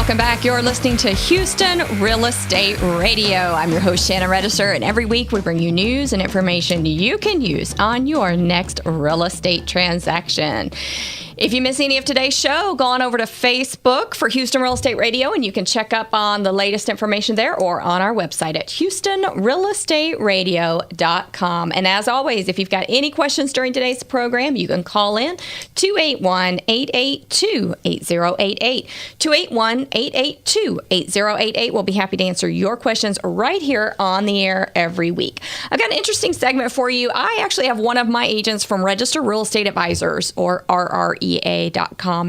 Welcome back. You're listening to Houston Real Estate Radio. I'm your host, Shannon, and every week we bring you news and information you can use on your next real estate transaction. If you miss any of today's show, go on over to Facebook for Houston Real Estate Radio, and you can check up on the latest information there or on our website at HoustonRealEstateRadio.com. And as always, if you've got any questions during today's program, you can call in 281-882-8088. 281-882-8088. We'll be happy to answer your questions right here on the air every week. I've got an interesting segment for you. I actually have one of my agents from Registered Real Estate Advisors, or RREA.com,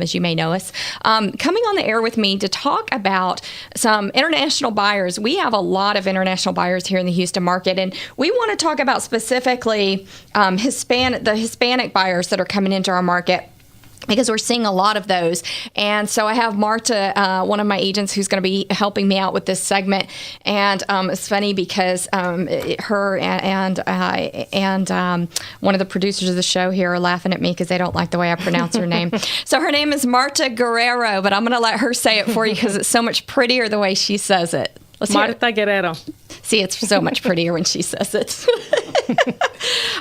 as you may know us, coming on the air with me to talk about some international buyers. We have a lot of international buyers here in the Houston market, and we want to talk about specifically the Hispanic buyers that are coming into our market, because we're seeing a lot of those. And so I have Marta, one of my agents, who's going to be helping me out with this segment. And it's funny because her and one of the producers of the show here are laughing at me because they don't like the way I pronounce her name. So her name is Marta Guerrero, but I'm going to let her say it for you because it's so much prettier the way she says it. Marta Guerrero. See, it's so much prettier when she says it.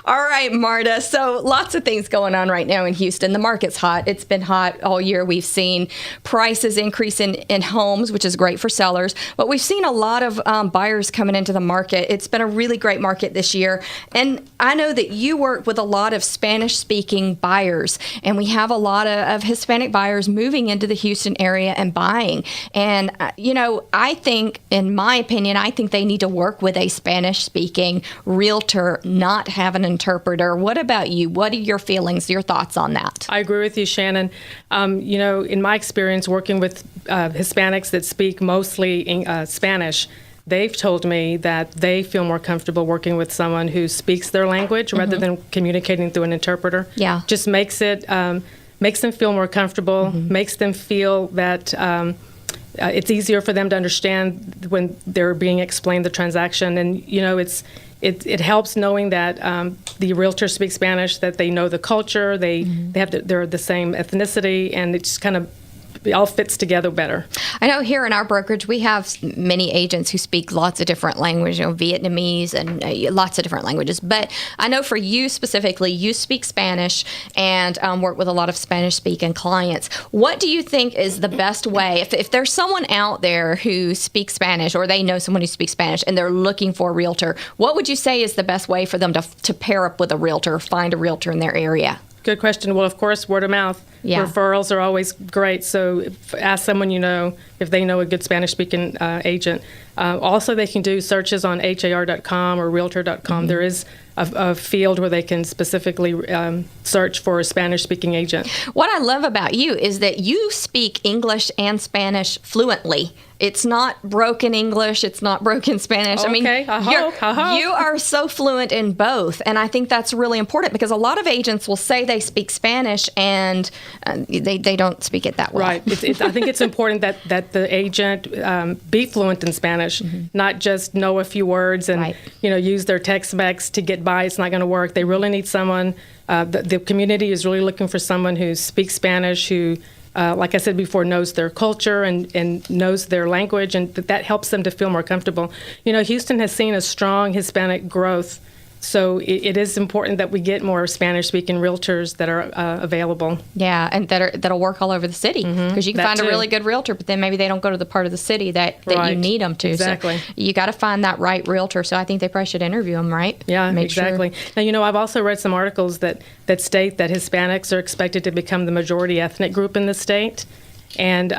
All right, Marta. So lots of things going on right now in Houston. The market's hot. It's been hot all year. We've seen prices increase in homes, which is great for sellers. But we've seen a lot of buyers coming into the market. It's been a really great market this year. And I know that you work with a lot of Spanish-speaking buyers. And we have a lot of Hispanic buyers moving into the Houston area and buying. And, I think, in my opinion, I think they need to work with a Spanish-speaking realtor, not have an interpreter. What about you? What are your feelings, your thoughts on that? I agree with you, Shannon. In my experience working with Hispanics that speak mostly Spanish, they've told me that they feel more comfortable working with someone who speaks their language rather than communicating through an interpreter. Yeah. Just makes them feel more comfortable, makes them feel that it's easier for them to understand when they're being explained the transaction. And, it helps knowing that the realtor speaks Spanish, that they know the culture, they're the same ethnicity, and it just kind of it all fits together better. I know here in our brokerage, we have many agents who speak lots of different languages, Vietnamese and lots of different languages. But I know for you specifically, you speak Spanish and work with a lot of Spanish-speaking clients. What do you think is the best way, if there's someone out there who speaks Spanish or they know someone who speaks Spanish and they're looking for a realtor, what would you say is the best way for them to pair up with a realtor, find a realtor in their area? Good question. Well, of course, word of mouth. Yeah. Referrals are always great. So ask someone if they know a good Spanish-speaking agent. Also, they can do searches on har.com or realtor.com. There is a field where they can specifically search for a Spanish-speaking agent. What I love about you is that you speak English and Spanish fluently. It's not broken English. It's not broken Spanish. Okay, I hope. You are so fluent in both. And I think that's really important because a lot of agents will say they speak Spanish and they don't speak it that well. Right. I think it's important that the agent be fluent in Spanish, not just know a few words and use their Tex-Mex to get by. It's not going to work. They really need someone. The community is really looking for someone who speaks Spanish, who like I said before, knows their culture and knows their language, and that helps them to feel more comfortable. Houston has seen a strong Hispanic growth, so it is important that we get more Spanish-speaking realtors that are available. Yeah, and that'll work all over the city, because you can find a really good realtor, but then maybe they don't go to the part of the city that you need them to. Exactly. So you got to find that right realtor, so I think they probably should interview them, right? Yeah, Make exactly. Sure. Now, I've also read some articles that state that Hispanics are expected to become the majority ethnic group in the state. And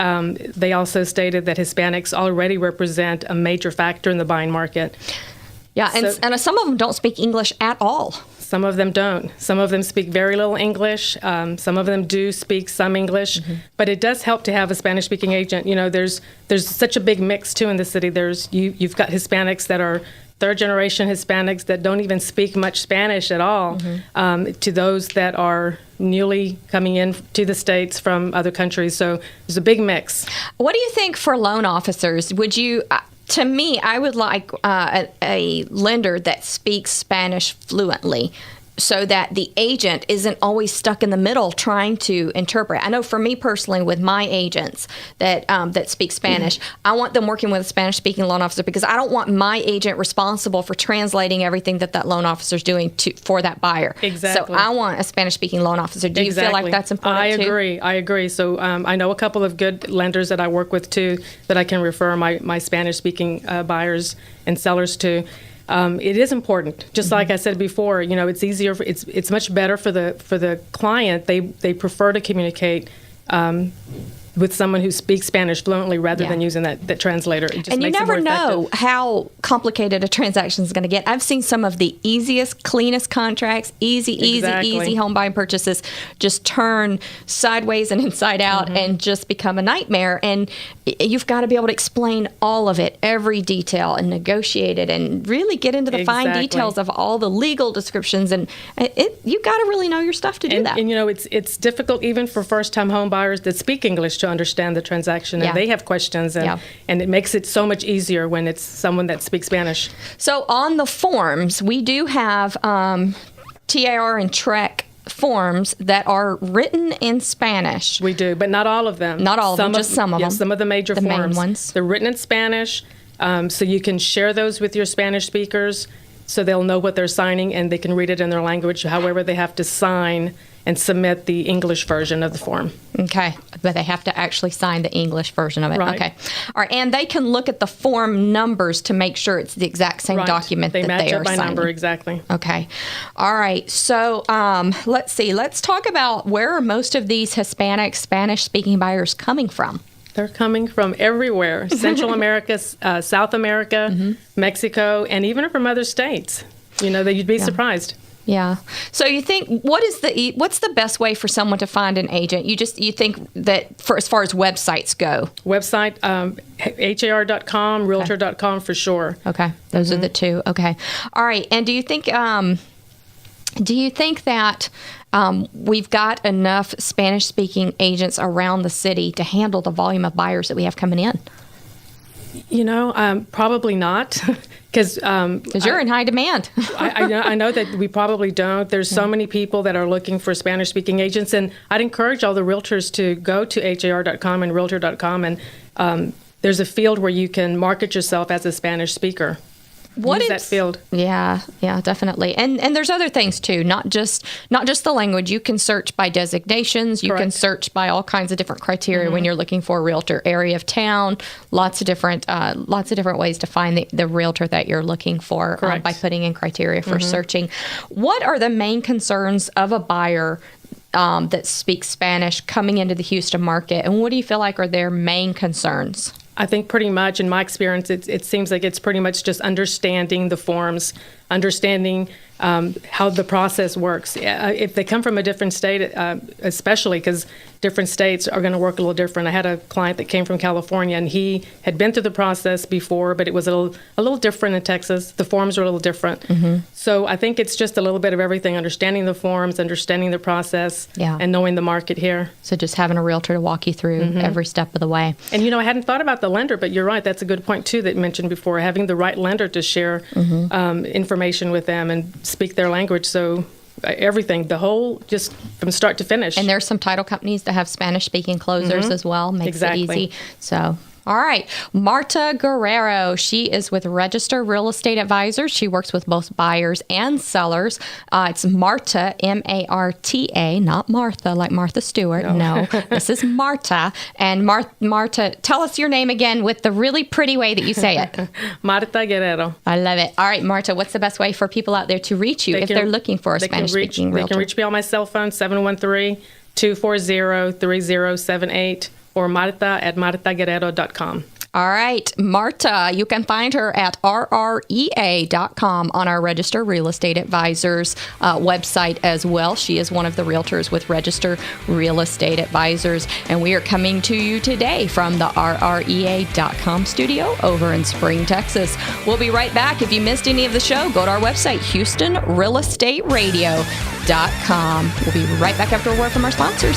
they also stated that Hispanics already represent a major factor in the buying market. Yeah, and some of them don't speak English at all. Some of them don't. Some of them speak very little English. Some of them do speak some English. But it does help to have a Spanish-speaking agent. There's such a big mix, too, in the city. You've got Hispanics that are third-generation Hispanics that don't even speak much Spanish at all, to those that are newly coming in to the States from other countries. So there's a big mix. What do you think for loan officers? Would you... To me, I would like a lender that speaks Spanish fluently. so that the agent isn't always stuck in the middle trying to interpret. I know for me personally, with my agents that speak Spanish, I want them working with a Spanish-speaking loan officer because I don't want my agent responsible for translating everything that loan officer is doing for that buyer. Exactly. So I want a Spanish-speaking loan officer. Do you feel like that's important too? I agree. So I know a couple of good lenders that I work with too that I can refer my Spanish-speaking buyers and sellers to. It is important. Just like I said before, it's easier. It's much better for the client. They prefer to communicate with someone who speaks Spanish fluently rather than using that translator. It just and you makes never it more know effective. how complicated a transaction is going to get. I've seen some of the easiest, cleanest contracts, easy home buying purchases just turn sideways and inside out and just become a nightmare. And you've got to be able to explain all of it, every detail, and negotiate it, and really get into the fine details of all the legal descriptions. And you've got to really know your stuff to do that. And it's difficult even for first-time home buyers that speak English to understand the transaction, and they have questions, and it makes it so much easier when it's someone that speaks Spanish. So on the forms, we do have TAR and TREC forms that are written in Spanish. We do, but not all of them. Not all of them, just some of them. Some of the major forms. Main ones. They're written in Spanish, so you can share those with your Spanish speakers so they'll know what they're signing and they can read it in their language. However, they have to sign and submit the English version of the form. Okay, but they have to actually sign the English version of it. Right. Okay. All right, and they can look at the form numbers to make sure it's the exact same document that they are signing. They match it by number, exactly. Okay. All right, so let's see. Let's talk about where are most of these Hispanic, Spanish-speaking buyers coming from? They're coming from everywhere. Central America, South America, Mexico, and even from other states. That you'd be surprised. Yeah. So you think what's the best way for someone to find an agent? You think that as far as websites go? Website har.com, realtor.com for sure. Okay. Those are the two. Okay. All right. And do you think that we've got enough Spanish-speaking agents around the city to handle the volume of buyers that we have coming in? Probably not, because you're in high demand. I know that we probably don't. There's so many people that are looking for Spanish-speaking agents, and I'd encourage all the realtors to go to har.com and realtor.com, and there's a field where you can market yourself as a Spanish speaker. Use that field. Yeah, definitely. And there's other things too, not just the language. You can search by designations. You can search by all kinds of different criteria when you're looking for a realtor. Area of town, lots of different ways to find the realtor that you're looking for by putting in criteria for searching. What are the main concerns of a buyer that speaks Spanish coming into the Houston market, and what do you feel like are their main concerns? I think pretty much, in my experience, it seems like it's pretty much just understanding the forms, understanding how the process works. If they come from a different state, especially because different states are going to work a little different. I had a client that came from California, and he had been through the process before, but it was a little different in Texas. The forms are a little different. So I think it's just a little bit of everything, understanding the forms, understanding the process, and knowing the market here. So just having a realtor to walk you through every step of the way. And, I hadn't thought about the lender, but you're right. That's a good point, too, that you mentioned before, having the right lender to share information with them and speak their language. So everything, the whole, just from start to finish. And there's some title companies that have Spanish-speaking closers as well. Makes it easy. So, all right. Marta Guerrero. She is with Register Real Estate Advisors. She works with both buyers and sellers. It's Marta, M-A-R-T-A, not Martha, like Martha Stewart. No, this is Marta. And Marta, tell us your name again with the really pretty way that you say it. Marta Guerrero. I love it. All right, Marta, what's the best way for people out there to reach you if they're looking for a Spanish-speaking realtor? They can reach me on my cell phone, 713-240-3078. Or marta@martaguerrero.com. All right, Marta, you can find her at rrea.com on our Register Real Estate Advisors website as well. She is one of the realtors with Register Real Estate Advisors, and we are coming to you today from the rrea.com studio over in Spring, Texas. We'll be right back. If you missed any of the show, go to our website, HoustonRealEstateRadio.com. We'll be right back after a word from our sponsors.